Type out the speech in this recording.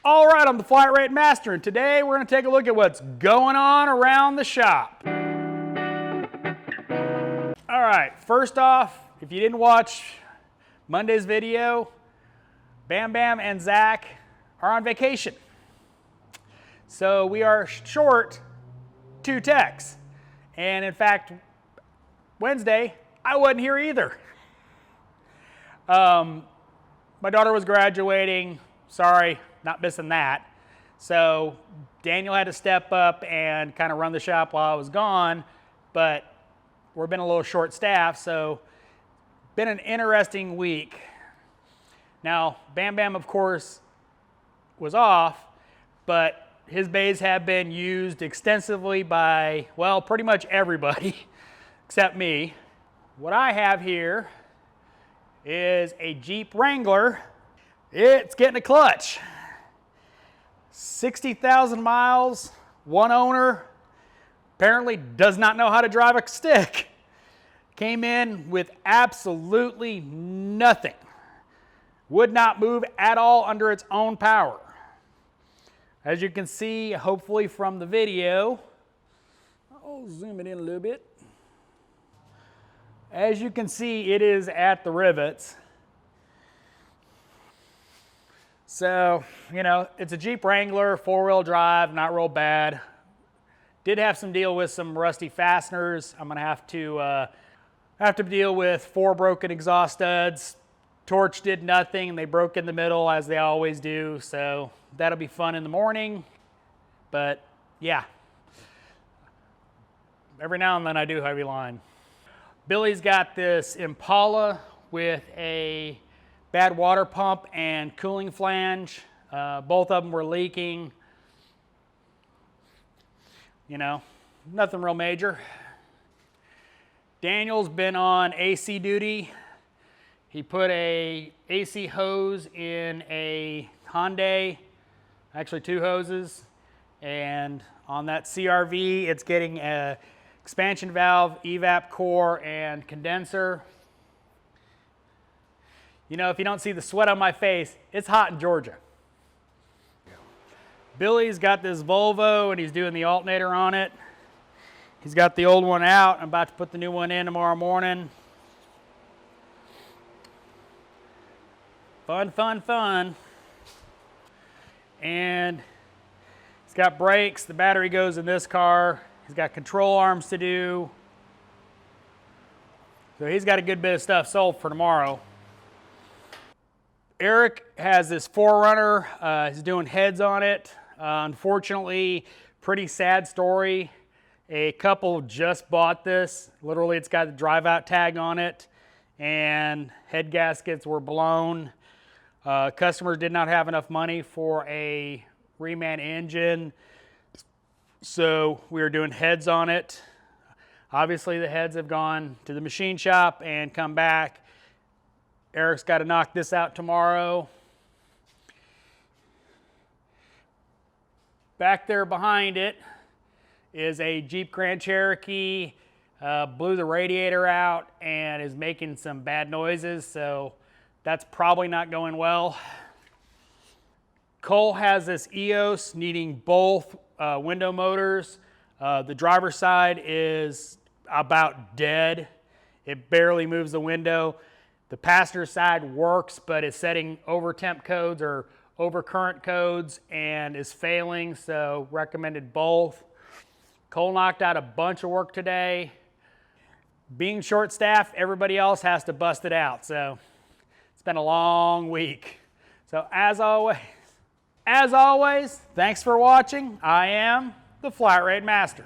All right, I'm the Flat Rate Master, and today we're going to take a look at what's going on around the shop. All right, first off, if you didn't watch Monday's video, Bam Bam and Zach are on vacation. So we are short 2 techs. And in fact, Wednesday, I wasn't here either. My daughter was graduating. Sorry, not missing that. So Daniel had to step up and kind of run the shop while I was gone, but we've been a little short staffed, so been an interesting week. Now, Bam Bam, of course, was off, but his bays have been used extensively by, well, pretty much everybody except me. What I have here is a Jeep Wrangler. It's getting a clutch. 60,000 miles, one owner, apparently does not know how to drive a stick. Came in with absolutely nothing. Would not move at all under its own power. As you can see, hopefully from the video, I'll zoom it in a little bit. As you can see, it is at the rivets. So, you know, it's a Jeep Wrangler, 4-wheel drive, not real bad. Did have some deal with some rusty fasteners. I'm gonna have to deal with 4 broken exhaust studs. Torch did nothing, and they broke in the middle as they always do. So that'll be fun in the morning. But yeah, every now and then I do heavy line. Billy's got this Impala with a bad water pump and cooling flange. Both of them were leaking. You know, nothing real major. Daniel's been on AC duty. He put a AC hose in a Hyundai, actually 2 hoses. And on that CRV, it's getting a expansion valve, evap core, and condenser. You know, if you don't see the sweat on my face, it's hot in Georgia. Billy's got this Volvo and he's doing the alternator on it. He's got the old one out. I'm about to put the new one in tomorrow morning. Fun, fun, fun. And he's got brakes. The battery goes in this car. He's got control arms to do. So he's got a good bit of stuff sold for tomorrow. Eric has this 4Runner. He's doing heads on it. Unfortunately, pretty sad story. A couple just bought this. Literally, it's got the drive out tag on it, and head gaskets were blown. Customers did not have enough money for a reman engine, so we are doing heads on it. Obviously, the heads have gone to the machine shop and come back. Eric's got to knock this out tomorrow. Back there behind it is a Jeep Grand Cherokee. Blew the radiator out and is making some bad noises, so that's probably not going well. Cole has this EOS needing both window motors. The driver's side is about dead. It barely moves the window. The passenger side works, but it's setting over temp codes or over current codes and is failing, so recommended both. Cole knocked out a bunch of work today. Being short staffed, everybody else has to bust it out, so it's been a long week. So as always, thanks for watching. I am the Flat Rate Master.